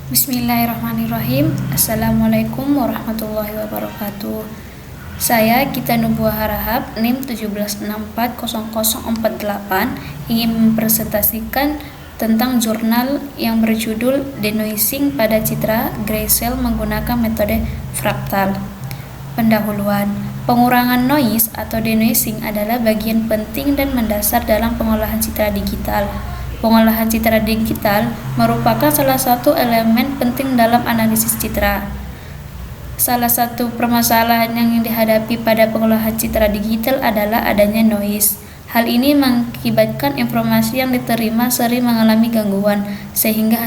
Bismillahirrahmanirrahim. Assalamualaikum warahmatullahi wabarakatuh. Saya Gita Nubuah Harahap, NIM 176400048, ingin mempresentasikan tentang jurnal yang berjudul Denoising pada Citra Grayscale menggunakan metode fraktal. Pendahuluan. Pengurangan noise atau denoising adalah bagian penting dan mendasar dalam pengolahan citra digital. Pengolahan citra digital merupakan salah satu elemen penting dalam analisis citra. Salah satu permasalahan yang dihadapi pada pengolahan citra digital adalah adanya noise. Hal ini mengakibatkan informasi yang diterima sering mengalami gangguan, sehingga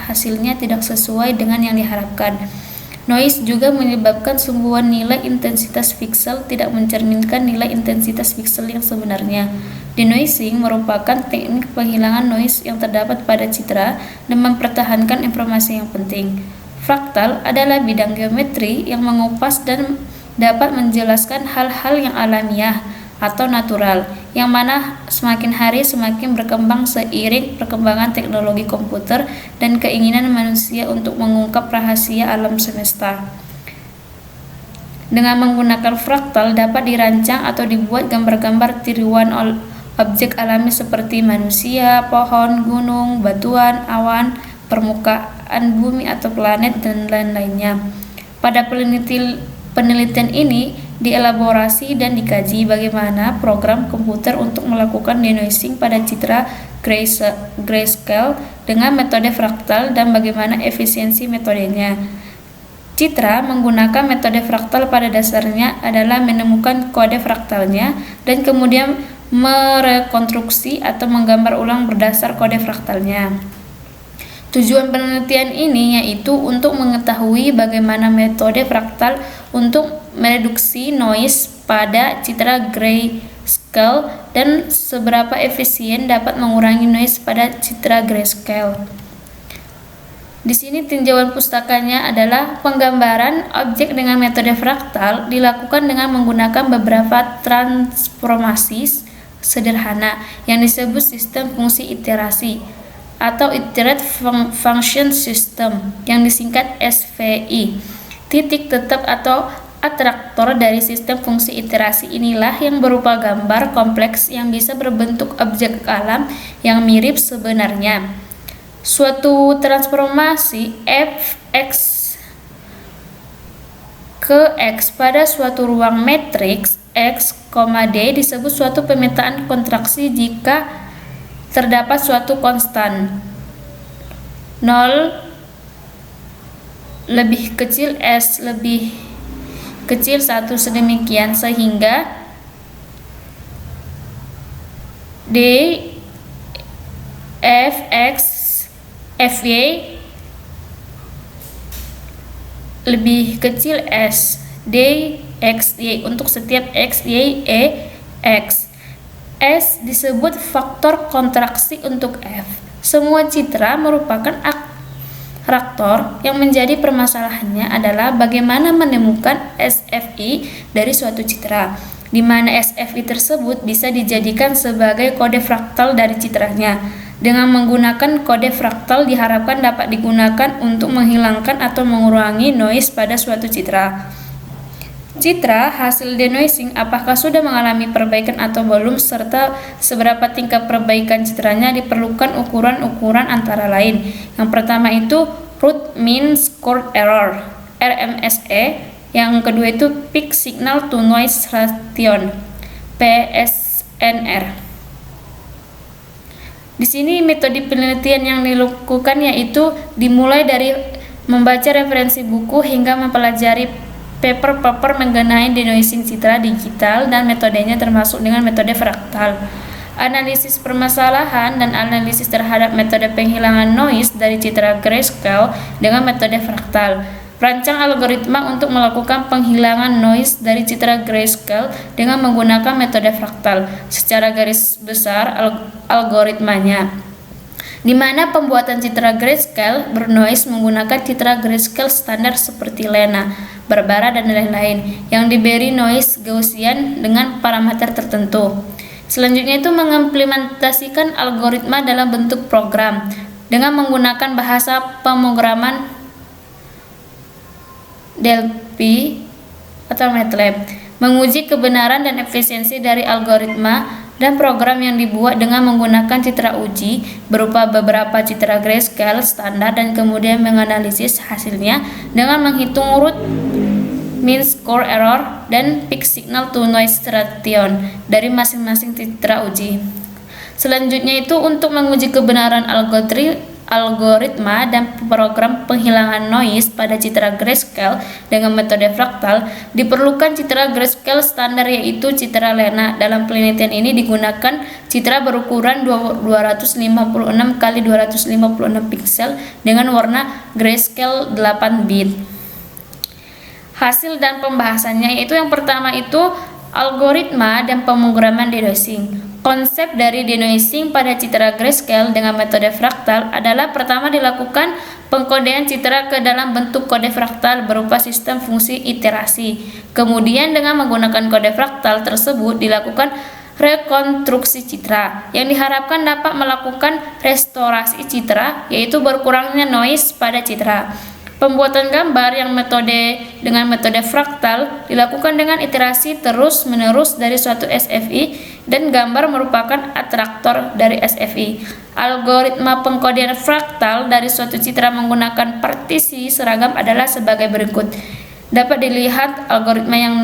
hasilnya tidak sesuai dengan yang diharapkan. Noise juga menyebabkan sebuah nilai intensitas piksel tidak mencerminkan nilai intensitas piksel yang sebenarnya. Denoising merupakan teknik penghilangan noise yang terdapat pada citra dan mempertahankan informasi yang penting. Fraktal adalah bidang geometri yang mengupas dan dapat menjelaskan hal-hal yang alamiah atau natural, yang mana semakin hari semakin berkembang seiring perkembangan teknologi komputer dan keinginan manusia untuk mengungkap rahasia alam semesta. Dengan menggunakan fraktal dapat dirancang atau dibuat gambar-gambar tiruan objek alami seperti manusia, pohon, gunung, batuan, awan, permukaan bumi atau planet, dan lain-lainnya. Pada penelitian ini dielaborasi dan dikaji bagaimana program komputer untuk melakukan denoising pada citra grayscale dengan metode fraktal dan bagaimana efisiensi metodenya. Citra menggunakan metode fraktal pada dasarnya adalah menemukan kode fraktalnya dan kemudian merekonstruksi atau menggambar ulang berdasar kode fraktalnya. Tujuan penelitian ini yaitu untuk mengetahui bagaimana metode fraktal untuk mereduksi noise pada citra grayscale dan seberapa efisien dapat mengurangi noise pada citra grayscale. Di sini tinjauan pustakanya adalah penggambaran objek dengan metode fraktal dilakukan dengan menggunakan beberapa transformasi sederhana yang disebut sistem fungsi iterasi atau Iterate Function System yang disingkat SVI. Titik tetap atau atraktor dari sistem fungsi iterasi inilah yang berupa gambar kompleks yang bisa berbentuk objek alam yang mirip sebenarnya. Suatu transformasi fx ke x pada suatu ruang matriks x, D disebut suatu pemetaan kontraksi jika terdapat suatu konstan 0 lebih kecil s lebih kecil 1 sedemikian sehingga d fx fy lebih kecil s d x y untuk setiap x y x. S disebut faktor kontraksi untuk F. Semua citra merupakan atraktor. Yang menjadi permasalahannya adalah bagaimana menemukan SFI dari suatu citra, di mana SFI tersebut bisa dijadikan sebagai kode fraktal dari citranya. Dengan menggunakan kode fraktal diharapkan dapat digunakan untuk menghilangkan atau mengurangi noise pada suatu citra. Citra hasil denoising apakah sudah mengalami perbaikan atau belum, serta seberapa tingkat perbaikan citranya diperlukan ukuran-ukuran antara lain. Yang pertama itu root mean squared error RMSE, yang kedua itu peak signal to noise ratio PSNR. Di sini metode penelitian yang dilakukan yaitu dimulai dari membaca referensi buku hingga mempelajari paper mengenai denoising citra digital dan metodenya termasuk dengan metode fraktal. Analisis permasalahan dan analisis terhadap metode penghilangan noise dari citra grayscale dengan metode fraktal. Rancang algoritma untuk melakukan penghilangan noise dari citra grayscale dengan menggunakan metode fraktal. Secara garis besar algoritmanya, di mana pembuatan citra grayscale bernoise menggunakan citra grayscale standar seperti Lena, Barbara, dan lain-lain yang diberi noise Gaussian dengan parameter tertentu. Selanjutnya itu mengimplementasikan algoritma dalam bentuk program. dengan menggunakan bahasa pemrograman Delphi atau MATLAB, menguji kebenaran dan efisiensi dari algoritma dan program yang dibuat dengan menggunakan citra uji berupa beberapa citra grayscale standar dan kemudian menganalisis hasilnya dengan menghitung root mean square error dan peak signal to noise ratio dari masing-masing citra uji. Selanjutnya itu untuk menguji kebenaran algoritma dan program penghilangan noise pada citra grayscale dengan metode fraktal, diperlukan citra grayscale standar yaitu citra Lena. Dalam penelitian ini digunakan citra berukuran 256 x 256 pixel dengan warna grayscale 8 bit. Hasil dan pembahasannya yaitu yang pertama itu algoritma dan pemrograman denoising. Konsep dari denoising pada citra grayscale dengan metode fraktal adalah pertama dilakukan pengkodean citra ke dalam bentuk kode fraktal berupa sistem fungsi iterasi. Kemudian dengan menggunakan kode fraktal tersebut dilakukan rekonstruksi citra yang diharapkan dapat melakukan restorasi citra yaitu berkurangnya noise pada citra. Pembuatan gambar dengan metode fraktal dilakukan dengan iterasi terus-menerus dari suatu SFI dan gambar merupakan atraktor dari SFI. Algoritma pengkodean fraktal dari suatu citra menggunakan partisi seragam adalah sebagai berikut. Dapat dilihat algoritma yang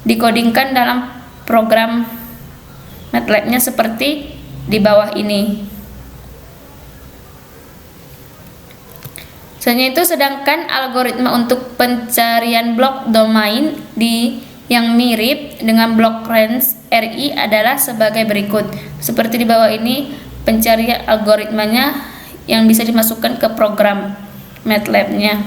dikodingkan dalam program MATLAB-nya seperti di bawah ini. Selanjutnya itu sedangkan algoritma untuk pencarian blok domain yang mirip dengan blok range RI adalah sebagai berikut. Seperti di bawah ini pencarian algoritmanya yang bisa dimasukkan ke program MATLAB-nya.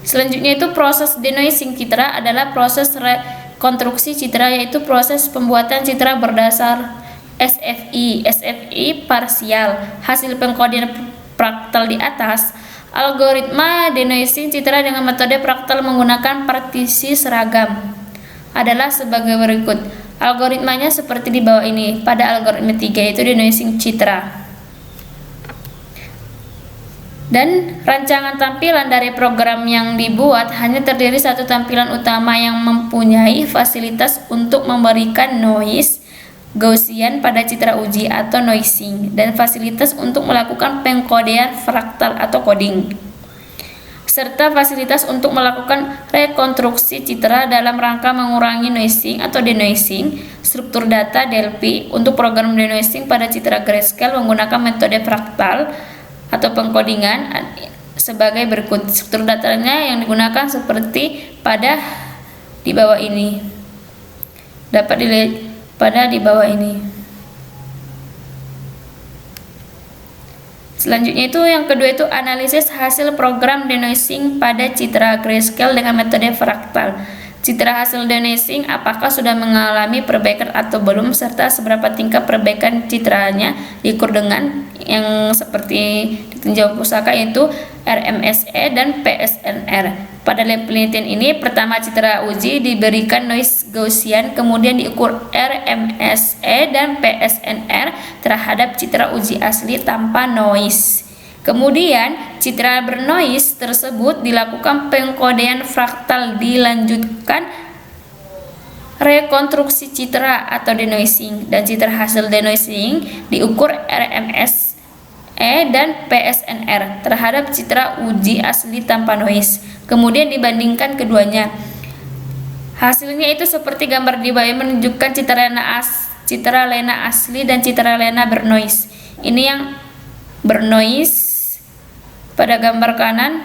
Selanjutnya itu proses denoising citra adalah proses rekonstruksi citra yaitu proses pembuatan citra berdasar SFI parsial. Hasil pengkodean fraktal di atas. Algoritma denoising citra dengan metode fraktal menggunakan partisi seragam adalah sebagai berikut. Algoritmanya seperti di bawah ini. Pada algoritma 3 yaitu denoising citra. Dan rancangan tampilan dari program yang dibuat hanya terdiri satu tampilan utama yang mempunyai fasilitas untuk memberikan noise Gaussian pada citra uji atau noising dan fasilitas untuk melakukan pengkodean fraktal atau coding serta fasilitas untuk melakukan rekonstruksi citra dalam rangka mengurangi noising atau denoising. Struktur data Delphi untuk program denoising pada citra grayscale menggunakan metode fraktal atau pengkodingan sebagai berikut. Struktur datanya yang digunakan seperti pada di bawah ini. Dapat dilihat pada di bawah ini. Selanjutnya itu yang kedua itu analisis hasil program denoising pada citra grayscale dengan metode fraktal. Citra hasil denoising apakah sudah mengalami perbaikan atau belum serta seberapa tingkat perbaikan citranya diukur dengan yang seperti ditinjau pusaka yaitu RMSE dan PSNR. Pada penelitian ini pertama citra uji diberikan noise Gaussian kemudian diukur RMSE dan PSNR terhadap citra uji asli tanpa noise. Kemudian citra bernoise tersebut dilakukan pengkodean fraktal, dilanjutkan rekonstruksi citra atau denoising dan citra hasil denoising diukur RMSE dan PSNR terhadap citra uji asli tanpa noise. Kemudian dibandingkan keduanya. Hasilnya itu seperti gambar di bawah menunjukkan citra Lena asli dan citra Lena bernoise. Ini yang bernoise pada gambar kanan,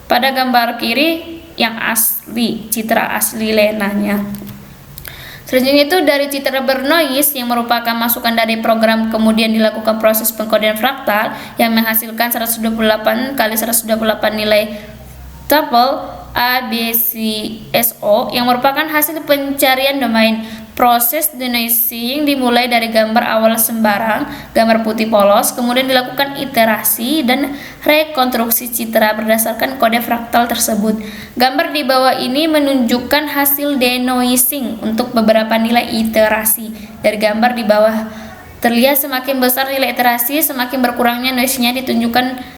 pada gambar kiri yang asli, citra asli Lenanya. Selanjutnya itu dari citra bernoise yang merupakan masukan dari program kemudian dilakukan proses pengkodean fraktal yang menghasilkan 128 kali 128 nilai tuple ABCSO yang merupakan hasil pencarian domain. Proses denoising dimulai dari gambar awal sembarang, gambar putih polos, kemudian dilakukan iterasi dan rekonstruksi citra berdasarkan kode fraktal tersebut. Gambar di bawah ini menunjukkan hasil denoising untuk beberapa nilai iterasi dari gambar di bawah Terlihat semakin besar nilai iterasi, semakin berkurangnya noise-nya ditunjukkan